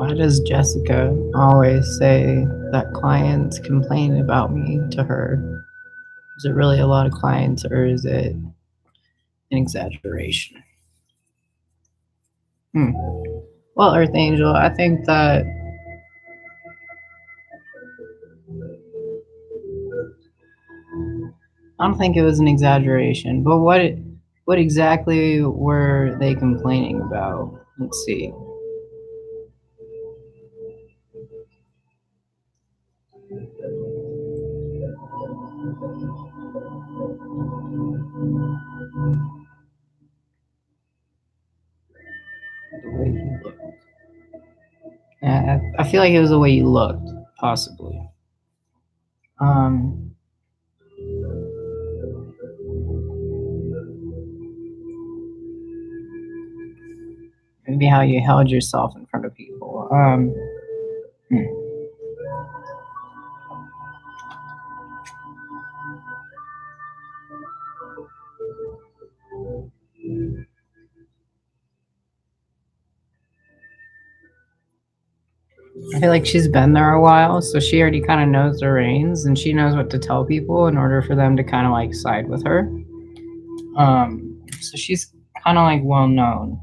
Why does Jessica always say that clients complain about me to her? Is it really a lot of clients or is it an exaggeration? Hmm. Well, Earth Angel, I think that I don't think it was an exaggeration, but what exactly were they complaining about? Let's see. The way you look. I feel like it was the way you looked, possibly. Um, Maybe how you held yourself in front of people. Hmm. I feel like she's been there a while, so she already kind of knows the reins and she knows what to tell people in order for them to kind of like side with her. So she's kind of like well known.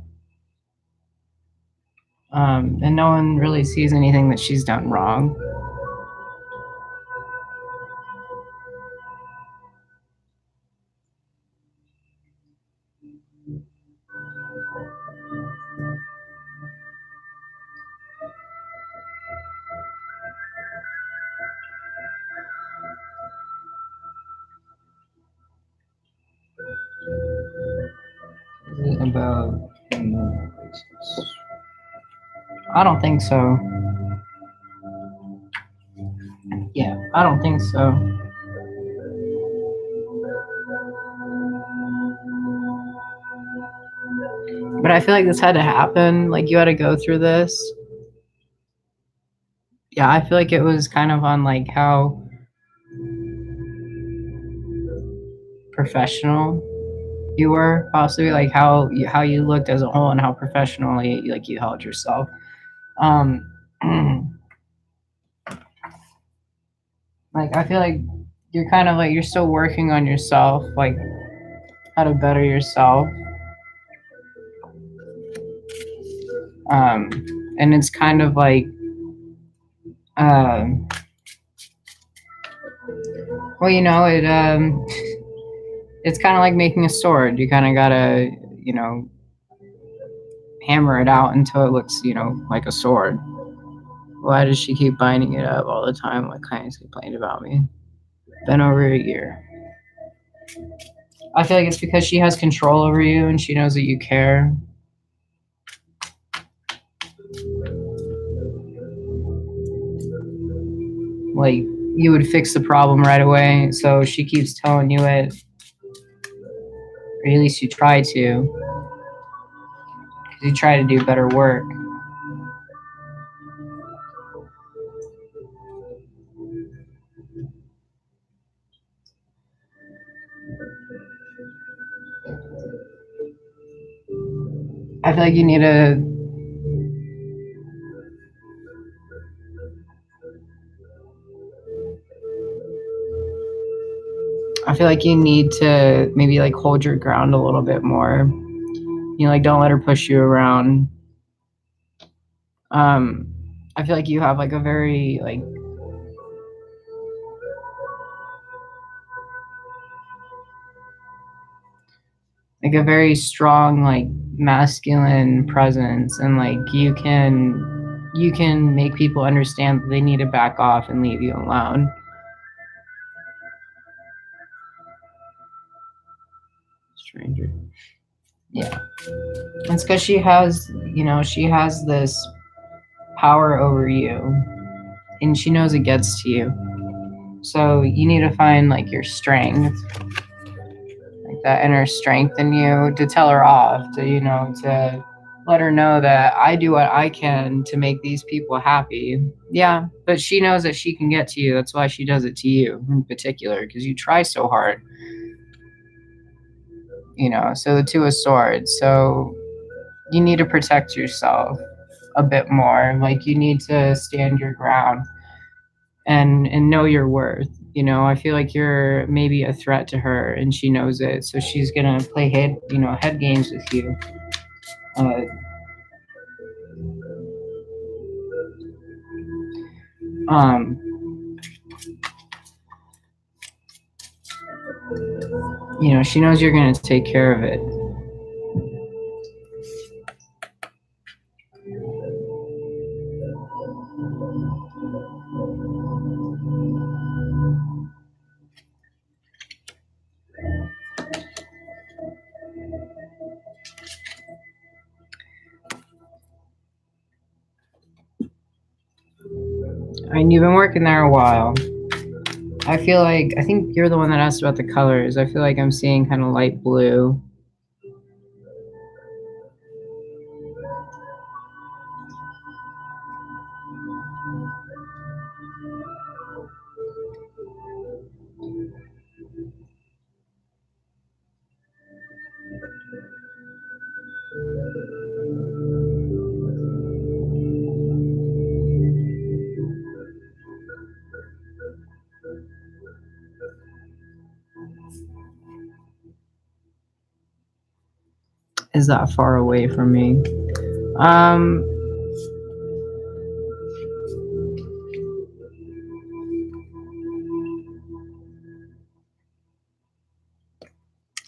And no one really sees anything that she's done wrong. About I don't think so. Yeah, I don't think so. But I feel like this had to happen. Like you had to go through this. Yeah, I feel like it was kind of on like how professional you were, possibly like how you looked as a whole and how professionally like you held yourself. Um, like I feel like you're kind of like you're still working on yourself, like how to better yourself. Um, and it's kind of like um, well, it's kind of like making a sword. You kind of gotta, hammer it out until it looks, like a sword. Why does she keep binding it up all the time? My clients complained about me. Been over a year. I feel like it's because she has control over you and she knows that you care. Like you would fix the problem right away, so she keeps telling you it, or at least you try to, because you try to do better work. I feel like you need to. I feel like you need to maybe like hold your ground a little bit more. Like don't let her push you around. Um, I feel like you have like a very like a very strong like masculine presence, and like you can make people understand that they need to back off and leave you alone. Stranger. Yeah. It's because she has this power over you and she knows it gets to you. So you need to find like your strength, like that inner strength in you to tell her off, to let her know that I do what I can to make these people happy. Yeah, but she knows that she can get to you. That's why she does it to you in particular, because you try so hard. So the Two of Swords. So you need to protect yourself. a bit more. Like, you need to stand your ground and know your worth. You know, I feel like you're maybe a threat to her, and she knows it, so she's gonna play head games with you. Uh, um, you know, she knows you're gonna take care of it. I mean, you've been working there a while. I think you're the one that asked about the colors. I feel like I'm seeing kind of light blue. Is that far away from me?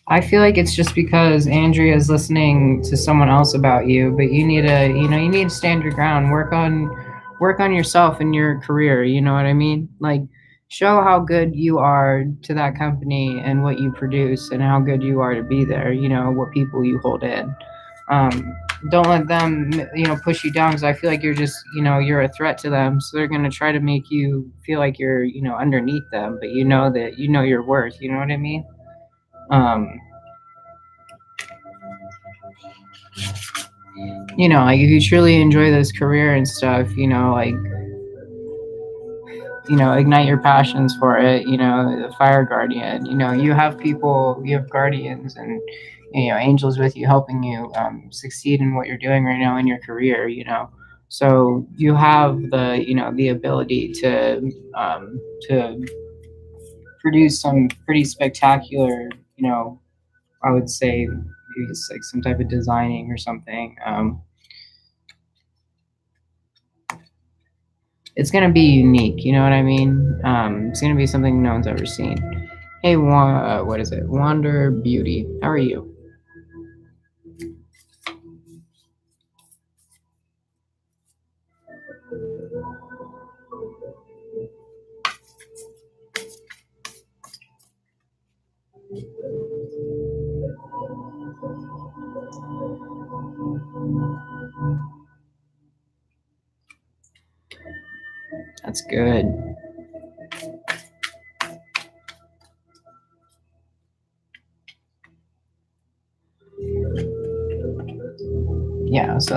I feel like it's just because Andrea is listening to someone else about you, but you need to stand your ground, work on yourself and your career, you know what I mean? Like, show how good you are to that company and what you produce and how good you are to be there, you know, what people you hold in. Don't let them, push you down, because I feel like you're a threat to them. So they're going to try to make you feel like you're, underneath them, but you know that you know your worth, you know what I mean? Like, if you truly enjoy this career and stuff, ignite your passions for it, the fire guardian, you have people, you have guardians and, angels with you, helping you succeed in what you're doing right now in your career, so you have the ability to produce some pretty spectacular, I would say maybe it's like some type of designing or something. It's gonna be unique, you know what I mean? It's gonna be something no one's ever seen. Hey, what is it? Wander Beauty. How are you? That's good. Yeah, so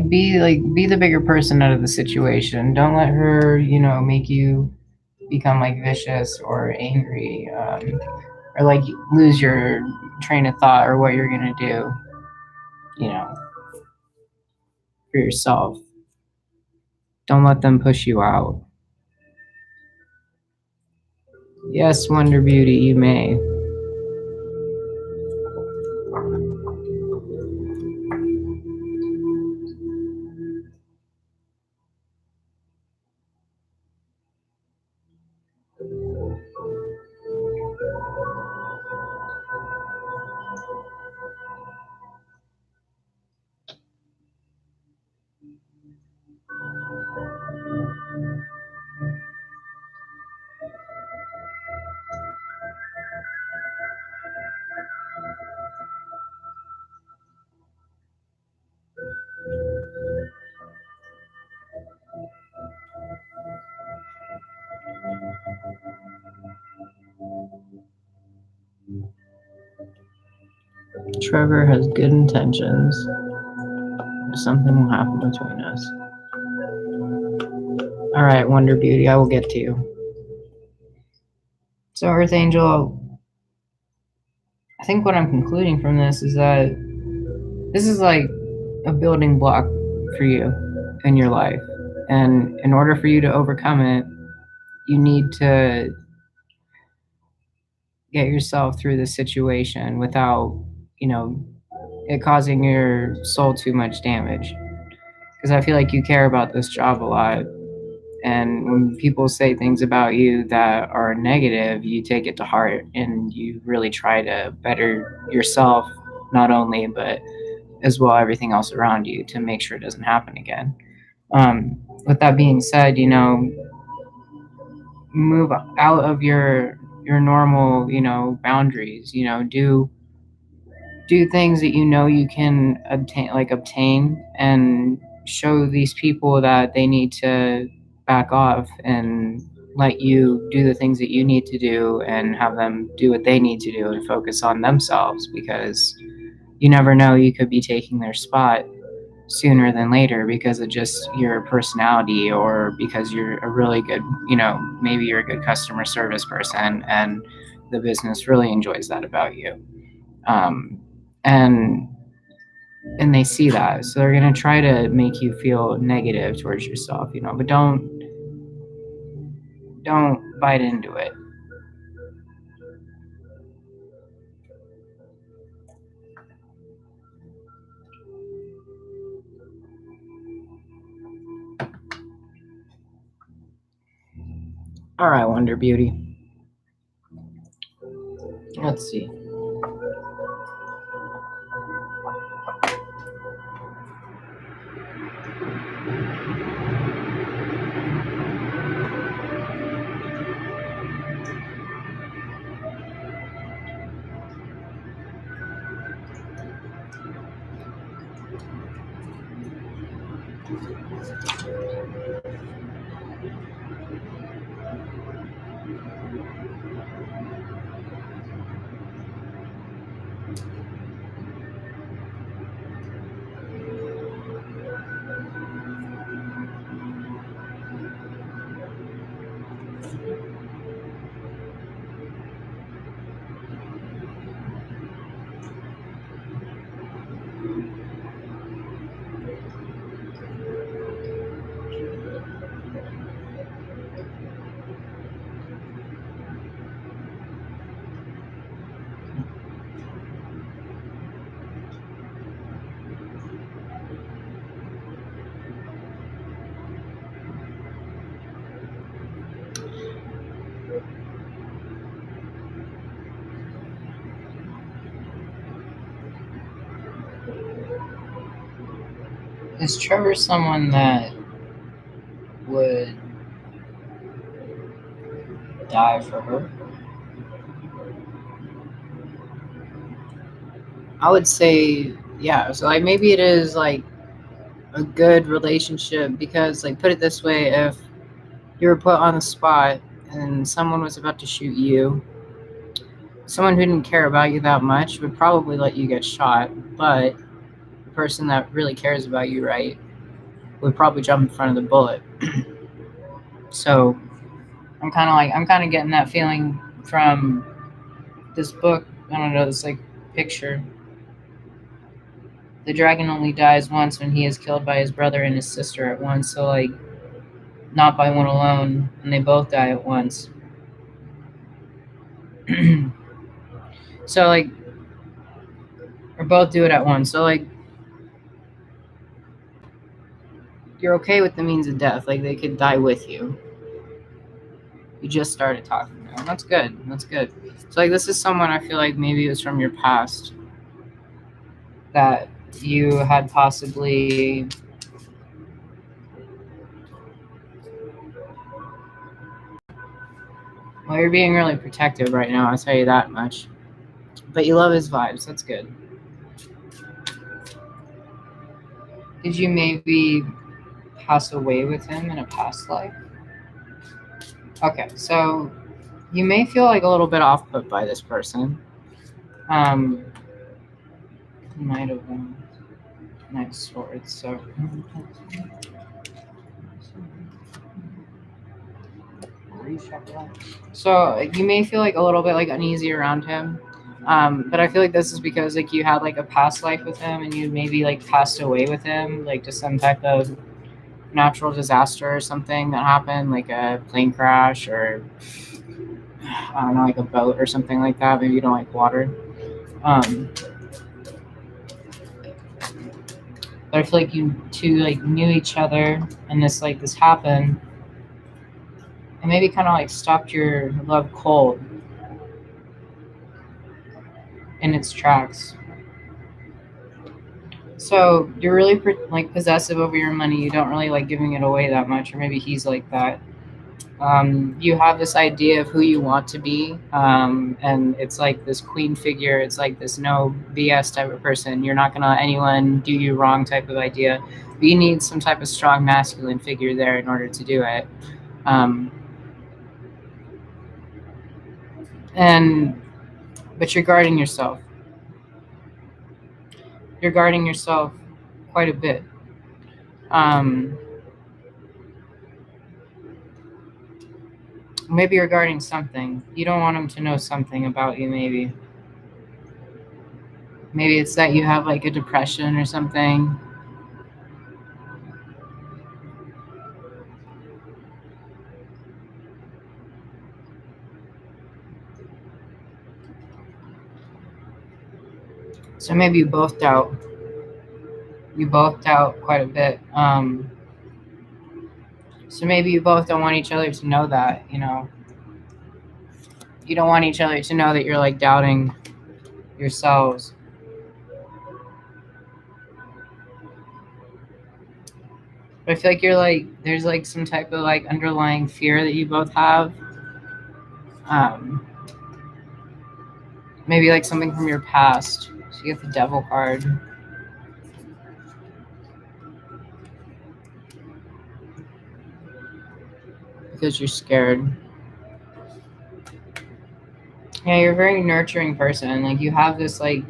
be the bigger person out of the situation. Don't let her, make you become like vicious or angry, or like lose your train of thought or what you're gonna do, for yourself. Don't let them push you out. Yes, Wonder Beauty, you may. Trevor has good intentions. Something will happen between us. All right, Wonder Beauty, I will get to you. So, Earth Angel, I think what I'm concluding from this is that this is like a building block for you. in your life. And in order for you to overcome it, you need to get yourself through the situation without, you know, it causing your soul too much damage. Because I feel like you care about this job a lot. And when people say things about you that are negative, you take it to heart and you really try to better yourself, not only, but as well everything else around you to make sure it doesn't happen again. With that being said, you know, move out of your normal, you know, boundaries. You know, do things that you know you can obtain and show these people that they need to back off and let you do the things that you need to do and have them do what they need to do and focus on themselves, because you never know, you could be taking their spot sooner than later because of just your personality, or because you're a really good, you know, maybe you're a good customer service person and the business really enjoys that about you. um, and and they see that, so they're going to try to make you feel negative towards yourself, you know, but don't bite into it. All right, Wonder Beauty, let's see. Is Trevor someone that would die for her? I would say, yeah. So like maybe it is like a good relationship, because like, put it this way, if you were put on the spot and someone was about to shoot you, someone who didn't care about you that much would probably let you get shot, but the person that really cares about you, right, would probably jump in front of the bullet. So I'm kind of getting that feeling from this book. I don't know, this like picture. The dragon only dies once when he is killed by his brother and his sister at once. So like, not by one alone, and they both die at once. So like, or both do it at once. So like, you're okay with the means of death. Like, they could die with you. You just started talking to them. That's good. That's good. So like, this is someone I feel like maybe it was from your past that you had possibly. Well, you're being really protective right now, I'll tell you that much. But you love his vibes. That's good. Did you maybe pass away with him in a past life? Okay, so you may feel like a little bit off put by this person. Knight of Knight of Swords. So you may feel like a little bit like uneasy around him. But I feel like this is because like you had like a past life with him, and you maybe like passed away with him, like to some type of natural disaster or something that happened, like a plane crash or I don't know, like a boat or something like that. Maybe you don't like water. Um, but I feel like you two like knew each other, and this happened, and maybe kind of like stopped your love cold in its tracks. So you're really like possessive over your money. You don't really like giving it away that much, or maybe he's like that. You have this idea of who you want to be, and it's like this queen figure. It's like this no BS type of person. You're not gonna let anyone do you wrong type of idea. But you need some type of strong masculine figure there in order to do it. Um, and but you're guarding yourself. You're guarding yourself quite a bit. Um, Maybe you're guarding something. You don't want him to know something about you. Maybe it's that you have like a depression or something. So maybe you both doubt. You both doubt quite a bit. So maybe you both don't want each other to know that. You don't want each other to know that you're like doubting yourselves. But I feel like you're like there's like some type of like underlying fear that you both have. Um, Maybe like something from your past. So you get the devil card. Because you're scared. Yeah, you're a very nurturing person. Like you have this like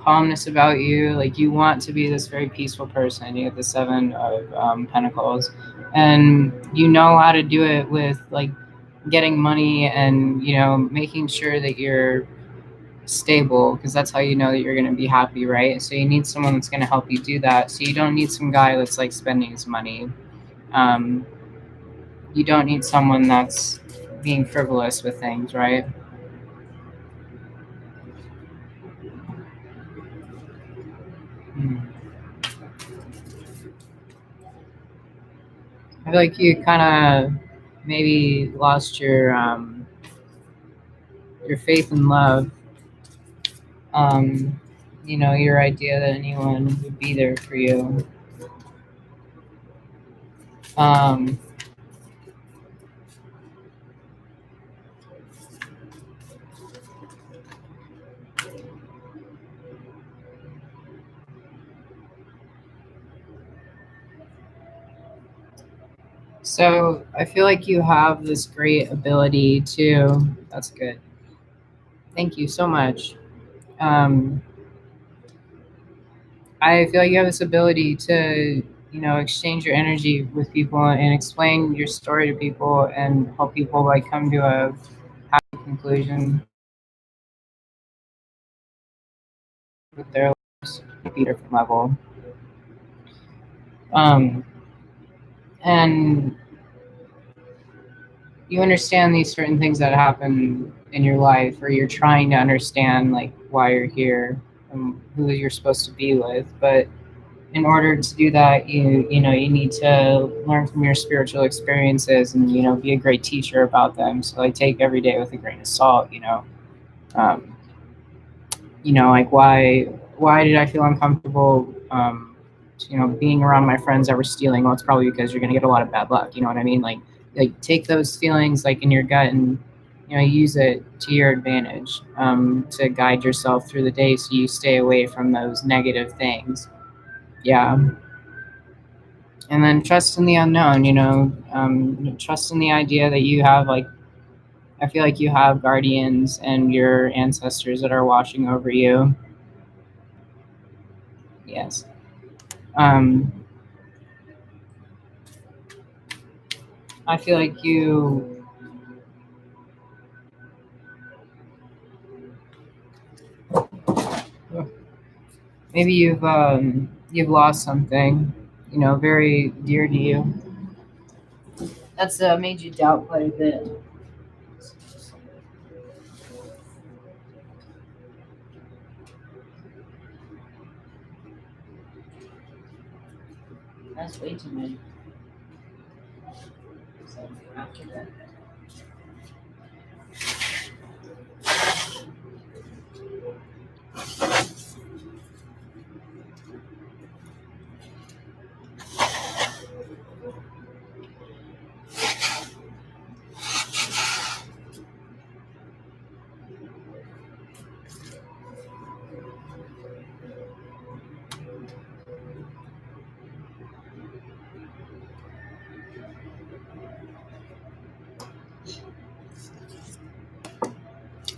calmness about you. Like you want to be this very peaceful person. You have the Seven of Pentacles, and you know how to do it with like getting money and making sure that you're stable, because that's how you know that you're going to be happy, right? So you need someone that's going to help you do that. So you don't need some guy that's like spending his money. Um, you don't need someone that's being frivolous with things, right? Hmm. I feel like you kind of maybe lost your faith in love. Um, your idea that anyone would be there for you. Um, so I feel like you have this great ability to. That's good. Thank you so much. Um, I feel like you have this ability to, exchange your energy with people and explain your story to people and help people like come to a happy conclusion with their lives at a different level. Um, and you understand these certain things that happen in your life, or you're trying to understand like why you're here and who you're supposed to be with. But in order to do that, you need to learn from your spiritual experiences and be a great teacher about them. So like take every day with a grain of salt. Um, like why did I feel uncomfortable being around my friends that were stealing? Well, it's probably because you're going to get a lot of bad luck. You know what I mean? Like take those feelings like in your gut and use it to your advantage, to guide yourself through the day so you stay away from those negative things. Yeah. And then trust in the unknown. Trust in the idea that you have like, I feel like you have guardians and your ancestors that are watching over you. Yes. um I feel like maybe you've lost something. very dear to you. That's made you doubt quite a bit. That's way too many. So after that.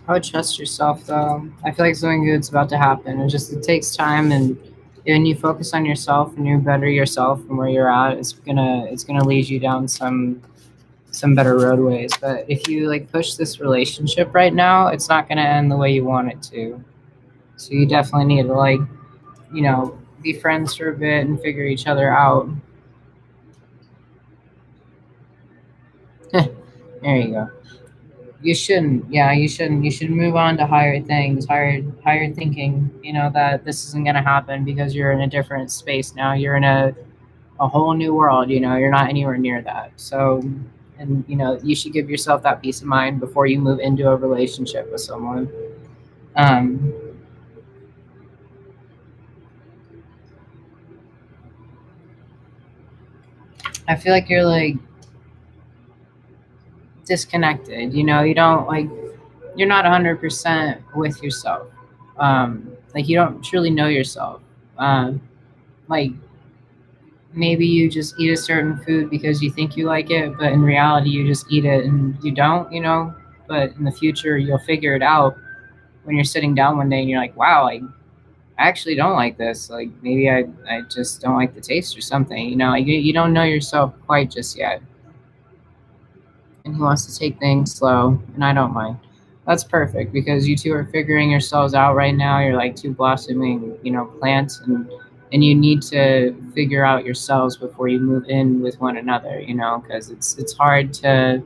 I would trust yourself though. I feel like something good's about to happen. It takes time, and when you focus on yourself and you better yourself from where you're at, it's gonna lead you down some better roadways. But if you like push this relationship right now, it's not gonna end the way you want it to. So you definitely need to be friends for a bit and figure each other out. There you go. You shouldn't. Yeah, you shouldn't. You should move on to higher things, higher thinking. That this isn't gonna happen because you're in a different space now. You're in a whole new world. You're not anywhere near that. So, and you should give yourself that peace of mind before you move into a relationship with someone. Um, I feel like you're like disconnected. You don't like you're not 100% with yourself. Like you don't truly know yourself. Like maybe you just eat a certain food because you think you like it, but in reality you just eat it and you don't. But in the future you'll figure it out when you're sitting down one day and you're like, wow, I actually don't like this. Like maybe I just don't like the taste or something. Like you don't know yourself quite just yet. And he wants to take things slow, and I don't mind. That's perfect because you two are figuring yourselves out right now. You're like two blossoming, plants, and you need to figure out yourselves before you move in with one another. Because it's hard to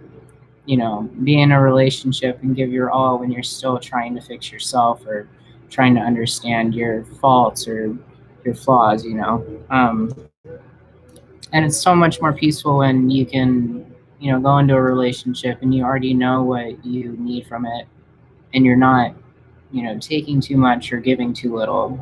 be in a relationship and give your all when you're still trying to fix yourself or trying to understand your faults or your flaws. And it's so much more peaceful when you can go into a relationship and you already know what you need from it, and you're not taking too much or giving too little.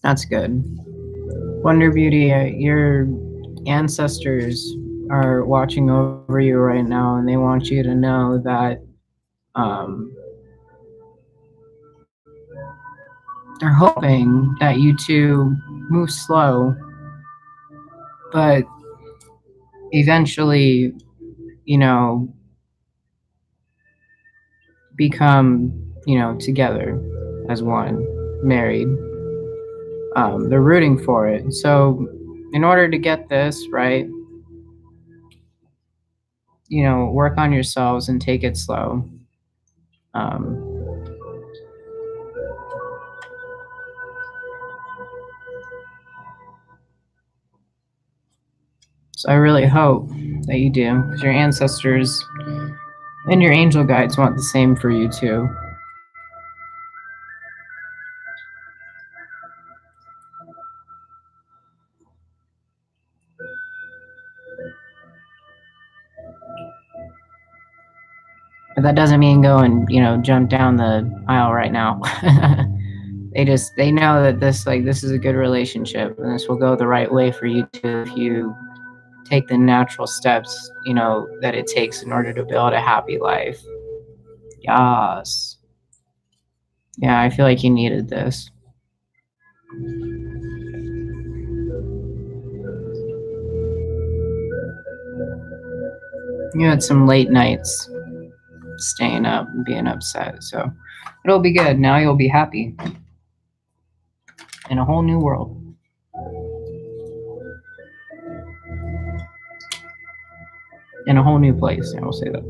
That's good. Wonder Beauty, your ancestors are watching over you right now, and they want you to know that um, they're hoping that you two move slow, but eventually, you know, become, together as one, married. They're rooting for it. So, in order to get this right, work on yourselves and take it slow. Um, so, I really hope that you do, because your ancestors and your angel guides want the same for you too. But that doesn't mean go and jump down the aisle right now. They know that this is a good relationship and this will go the right way for you too if you take the natural steps that it takes in order to build a happy life. Yes. Yeah, I feel like you needed this. You had some late nights staying up and being upset, so it'll be good. Now you'll be happy in a whole new world. In a whole new place, I will say that.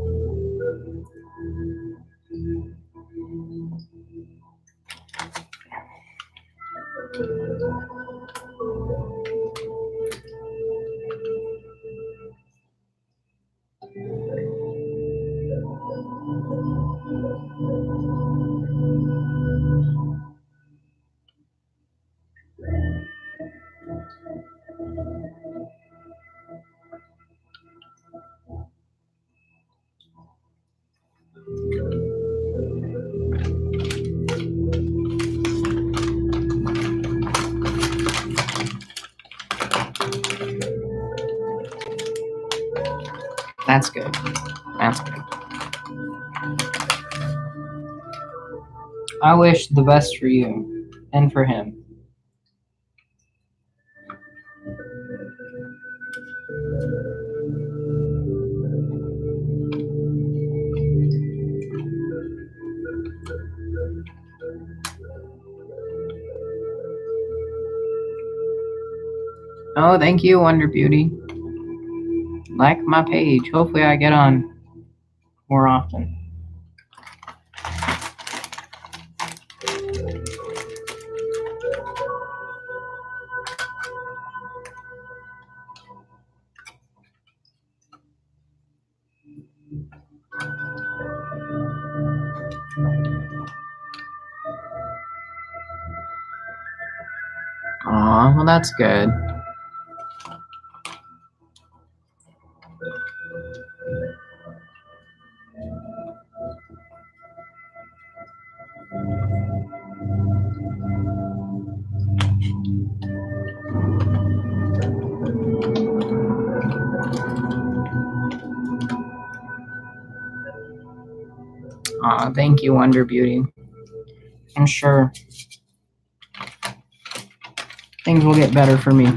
That's good. That's good. I wish the best for you and for him. Oh, thank you, Wonder Beauty. Like my page. Hopefully I get on more often. Aw, well that's good. Aw, thank you, Wonder Beauty. I'm sure things will get better for me.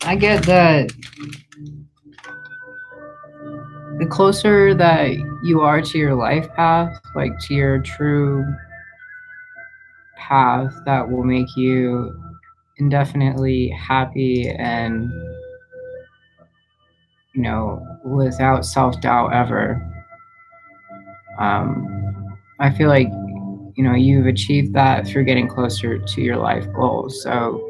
I get that the closer that you are to your life path, like to your true path that will make you indefinitely happy and, you know, without self-doubt ever. I feel like, you know, you've achieved that through getting closer to your life goals. So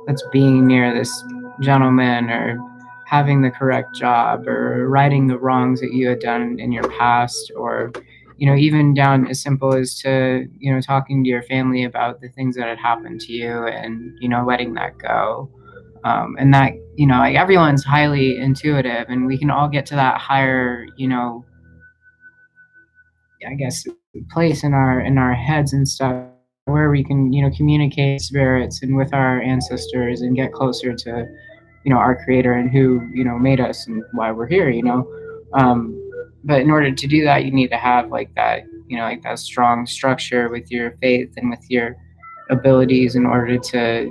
that's being near this gentleman, or having the correct job, or righting the wrongs that you had done in your past, or even down as simple as to talking to your family about the things that had happened to you, and letting that go. And that like everyone's highly intuitive, and we can all get to that higher I guess place in our heads and stuff, where we can communicate with spirits and with our ancestors, and get closer to our creator, and who made us, and why we're here. But in order to do that, you need to have like that like that strong structure with your faith and with your abilities, in order to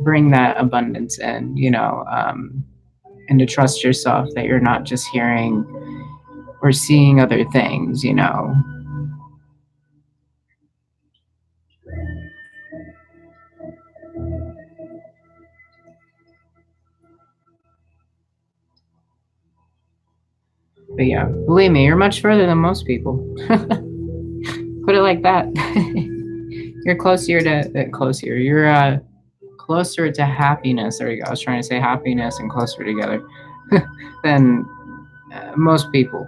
bring that abundance in, and to trust yourself that you're not just hearing or seeing other things. But yeah, believe me, you're much further than most people. Put it like that. You're closer to closer. You're closer to happiness. There you go. I was trying to say happiness and closer together than most people.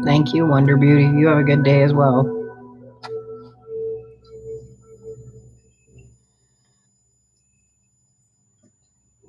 Thank you, Wonder Beauty. You have a good day as well.